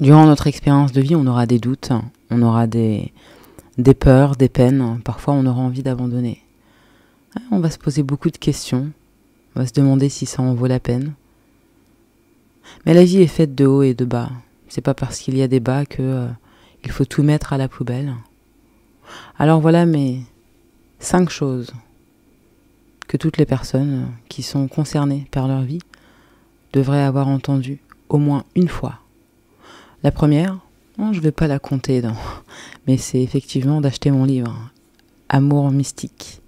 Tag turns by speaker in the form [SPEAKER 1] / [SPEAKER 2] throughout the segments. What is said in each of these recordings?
[SPEAKER 1] Durant notre expérience de vie, on aura des doutes, on aura des peurs, des peines. Parfois, on aura envie d'abandonner. On va se poser beaucoup de questions. On va se demander si ça en vaut la peine. Mais la vie est faite de hauts et de bas. C'est pas parce qu'il y a des bas que il faut tout mettre à la poubelle. Alors voilà mes 5 choses que toutes les personnes qui sont concernées par leur vie devraient avoir entendues au moins une fois. La première, je ne vais pas la compter, non, mais c'est effectivement d'acheter mon livre, Amour mystique.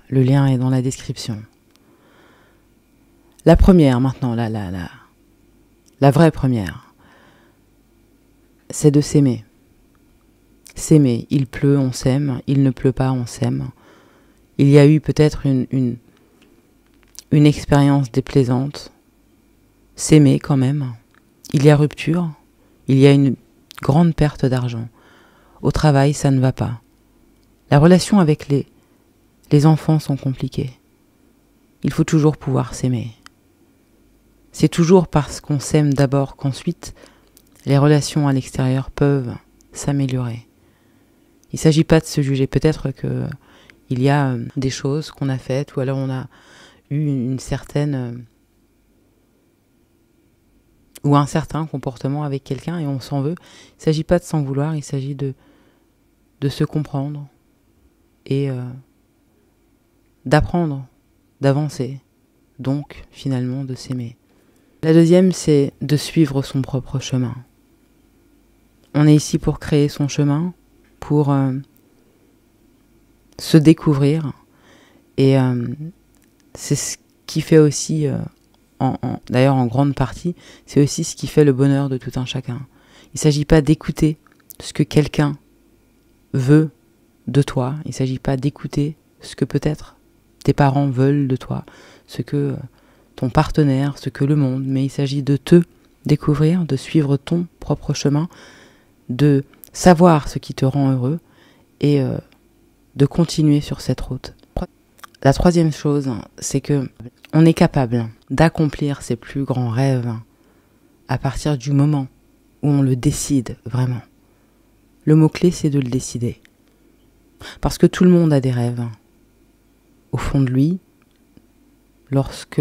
[SPEAKER 1] Le lien est dans la description. La première maintenant, la vraie première, c'est de s'aimer. S'aimer, il pleut, on s'aime, il ne pleut pas, on s'aime. Il y a eu peut-être une expérience déplaisante. S'aimer quand même. Il y a rupture, il y a une grande perte d'argent. Au travail, ça ne va pas. La relation avec les enfants sont compliquées. Il faut toujours pouvoir s'aimer. C'est toujours parce qu'on s'aime d'abord qu'ensuite, les relations à l'extérieur peuvent s'améliorer. Il ne s'agit pas de se juger. Peut-être qu'il y a des choses qu'on a faites ou alors on a eu une certaine ou un certain comportement avec quelqu'un et on s'en veut. Il ne s'agit pas de s'en vouloir, il s'agit de se comprendre et d'apprendre, d'avancer, donc finalement de s'aimer. La deuxième, c'est de suivre son propre chemin. On est ici pour créer son chemin, pour se découvrir et c'est ce qui fait aussi, d'ailleurs en grande partie, c'est aussi ce qui fait le bonheur de tout un chacun. Il ne s'agit pas d'écouter ce que quelqu'un veut de toi, il ne s'agit pas d'écouter ce que peut-être tes parents veulent de toi, ce que ton partenaire, ce que le monde, mais il s'agit de te découvrir, de suivre ton propre chemin, de savoir ce qui te rend heureux et de continuer sur cette route. La troisième chose, c'est que on est capable d'accomplir ses plus grands rêves à partir du moment où on le décide vraiment. Le mot-clé, c'est de le décider. Parce que tout le monde a des rêves. Au fond de lui, lorsque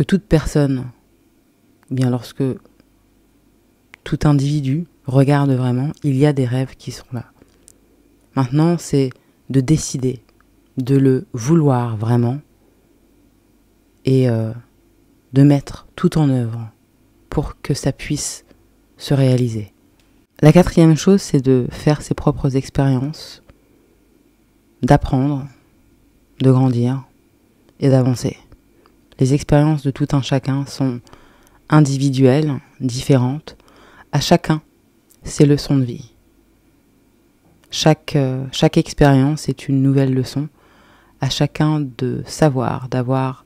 [SPEAKER 1] toute personne, ou bien lorsque tout individu regarde vraiment, il y a des rêves qui sont là. Maintenant, c'est de décider, de le vouloir vraiment et de mettre tout en œuvre pour que ça puisse se réaliser. La quatrième chose, c'est de faire ses propres expériences, d'apprendre, de grandir et d'avancer. Les expériences de tout un chacun sont individuelles, différentes. À chacun, ses leçons de vie. Chaque expérience est une nouvelle leçon. À chacun de savoir, d'avoir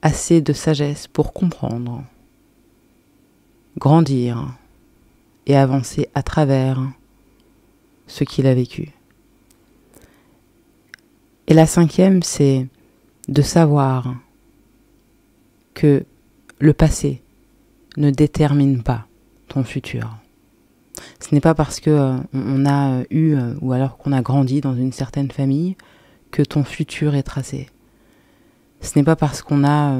[SPEAKER 1] assez de sagesse pour comprendre, grandir et avancer à travers ce qu'il a vécu. Et la cinquième, c'est de savoir que le passé ne détermine pas ton futur. Ce n'est pas parce que on a eu ou alors qu'on a grandi dans une certaine famille que ton futur est tracé. Ce n'est pas parce qu'on a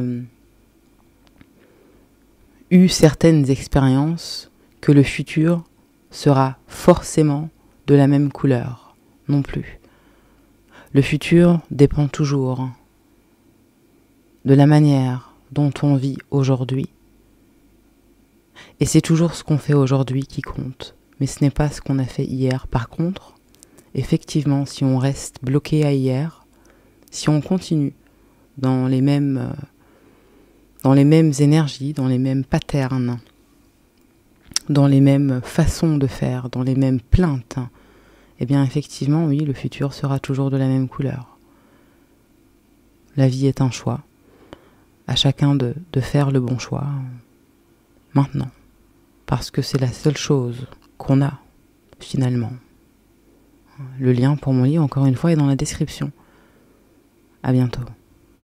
[SPEAKER 1] eu certaines expériences que le futur sera forcément de la même couleur, non plus. Le futur dépend toujours de la manière dont on vit aujourd'hui. Et c'est toujours ce qu'on fait aujourd'hui qui compte, mais ce n'est pas ce qu'on a fait hier. Par contre, effectivement, si on reste bloqué à hier, si on continue dans les mêmes énergies, dans les mêmes patterns, dans les mêmes façons de faire, dans les mêmes plaintes, eh bien effectivement, oui, le futur sera toujours de la même couleur. La vie est un choix. À chacun de faire le bon choix maintenant. Parce que c'est la seule chose qu'on a, finalement. Le lien pour mon livre, encore une fois, est dans la description. À bientôt.